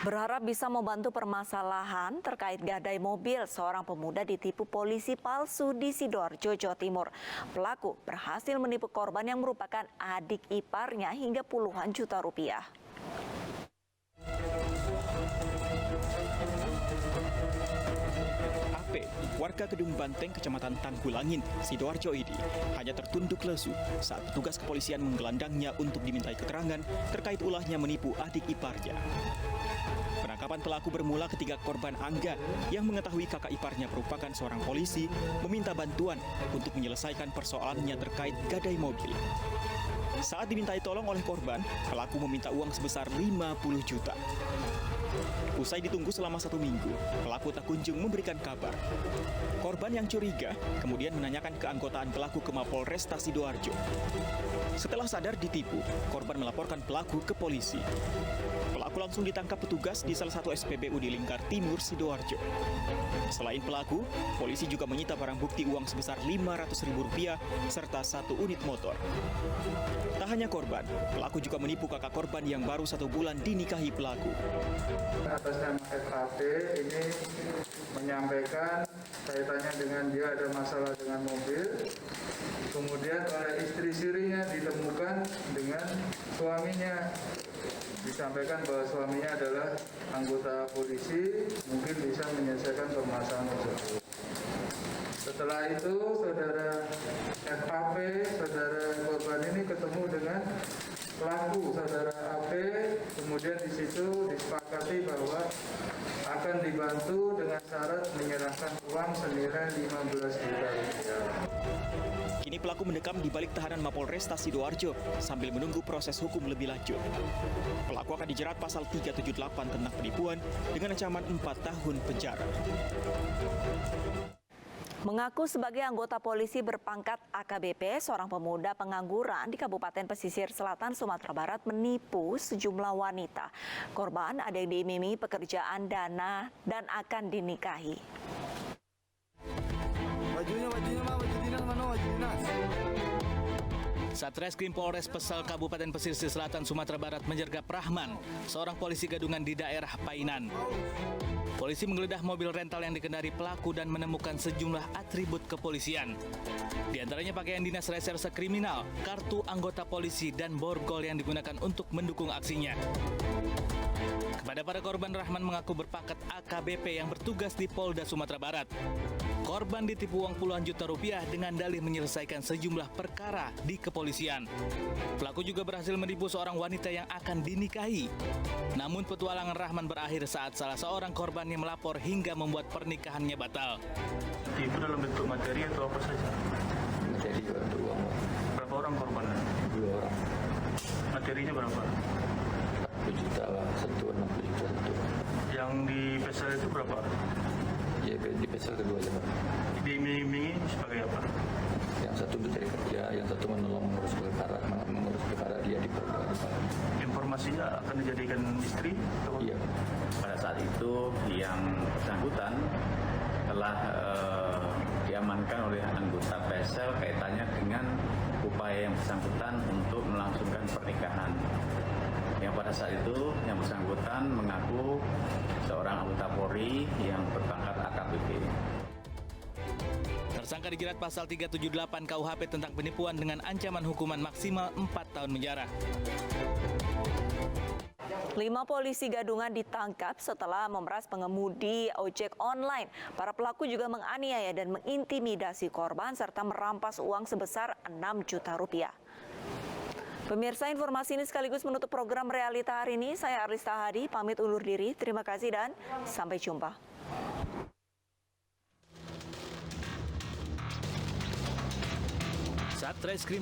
Berharap bisa membantu permasalahan terkait gadai mobil, seorang pemuda ditipu polisi palsu di Sidoarjo, Jawa Timur. Pelaku berhasil menipu korban yang merupakan adik iparnya hingga puluhan juta rupiah. AP, warga Gedung Banteng, Kecamatan Tanggulangin, Sidoarjo ini hanya tertunduk lesu saat petugas kepolisian menggelandangnya untuk dimintai keterangan terkait ulahnya menipu adik iparnya. Penangkapan pelaku bermula ketika korban Angga yang mengetahui kakak iparnya merupakan seorang polisi meminta bantuan untuk menyelesaikan persoalannya terkait gadai mobil. Saat dimintai tolong oleh korban, pelaku meminta uang sebesar 50 juta. Usai ditunggu selama 1 minggu, pelaku tak kunjung memberikan kabar. Korban yang curiga kemudian menanyakan keanggotaan pelaku ke Mapolresta Sidoarjo. Setelah sadar ditipu, korban melaporkan pelaku ke polisi. Pelaku langsung ditangkap petugas di salah satu SPBU di Lingkar Timur, Sidoarjo. Selain pelaku, polisi juga menyita barang bukti uang sebesar Rp500.000 serta 1 unit motor. Tak hanya korban, pelaku juga menipu kakak korban yang baru 1 bulan dinikahi pelaku. Atas nama FAP ini menyampaikan kaitannya dengan dia ada masalah dengan mobil. Kemudian oleh istri sirinya ditemukan dengan suaminya. Disampaikan bahwa suaminya adalah anggota polisi, mungkin bisa menyelesaikan permasalahan tersebut. Setelah itu, saudara FAP, saudara korban ini ketemu dengan pelaku, saudara AP, kemudian di situ disepakati bahwa akan dibantu dengan syarat menyerahkan uang senilai 15 juta rupiah. Kini pelaku mendekam di balik tahanan Mapolresta Sidoarjo sambil menunggu proses hukum lebih lanjut. Pelaku akan dijerat pasal 378 tentang penipuan dengan ancaman 4 tahun penjara. Mengaku sebagai anggota polisi berpangkat AKBP, seorang pemuda pengangguran di Kabupaten Pesisir Selatan, Sumatera Barat menipu sejumlah wanita. Korban ada yang diiming-imingi pekerjaan dana dan akan dinikahi. Bajunya mah, baju dinas mana, baju dinas. Satreskrim Polres Pesel Kabupaten Pesisir Selatan, Sumatera Barat menyergap Rahman, seorang polisi gadungan di daerah Painan. Polisi menggeledah mobil rental yang dikendari pelaku dan menemukan sejumlah atribut kepolisian. Di antaranya pakaian dinas reserse kriminal, kartu anggota polisi, dan borgol yang digunakan untuk mendukung aksinya. Kepada para korban, Rahman mengaku berpangkat AKBP yang bertugas di Polda Sumatera Barat. Korban ditipu uang puluhan juta rupiah dengan dalih menyelesaikan sejumlah perkara di kepolisian. Pelaku juga berhasil menipu seorang wanita yang akan dinikahi. Namun petualangan Rahman berakhir saat salah seorang korbannya melapor hingga membuat pernikahannya batal. Itu dalam bentuk materi atau apa saja? Materi untuk uang. Berapa orang korbannya? 2 orang. Materinya berapa? 40 juta lah, 60 juta satu. Yang di Pesel itu berapa? Ya, di Pesel kedua aja, Pak. Diiming-imingi sebagai apa? Yang satu mencari kerja, yang satu menolong mengurus perkara dia di Polda. Informasinya akan dijadikan istri? Atau? Iya. Pada saat itu yang bersangkutan telah diamankan oleh anggota Pesel kaitannya dengan upaya yang bersangkutan untuk melangsungkan pernikahan. Yang pada saat itu yang bersangkutan mengaku seorang anggota Polri yang berpangkat AKBP. Tersangka dijerat pasal 378 KUHP tentang penipuan dengan ancaman hukuman maksimal 4 tahun penjara. 5 polisi gadungan ditangkap setelah memeras pengemudi ojek online. Para pelaku juga menganiaya dan mengintimidasi korban serta merampas uang sebesar 6 juta rupiah. Pemirsa, informasi ini sekaligus menutup program Realita hari ini. Saya Arlista Hadi, pamit undur diri. Terima kasih dan sampai jumpa. Satreskrim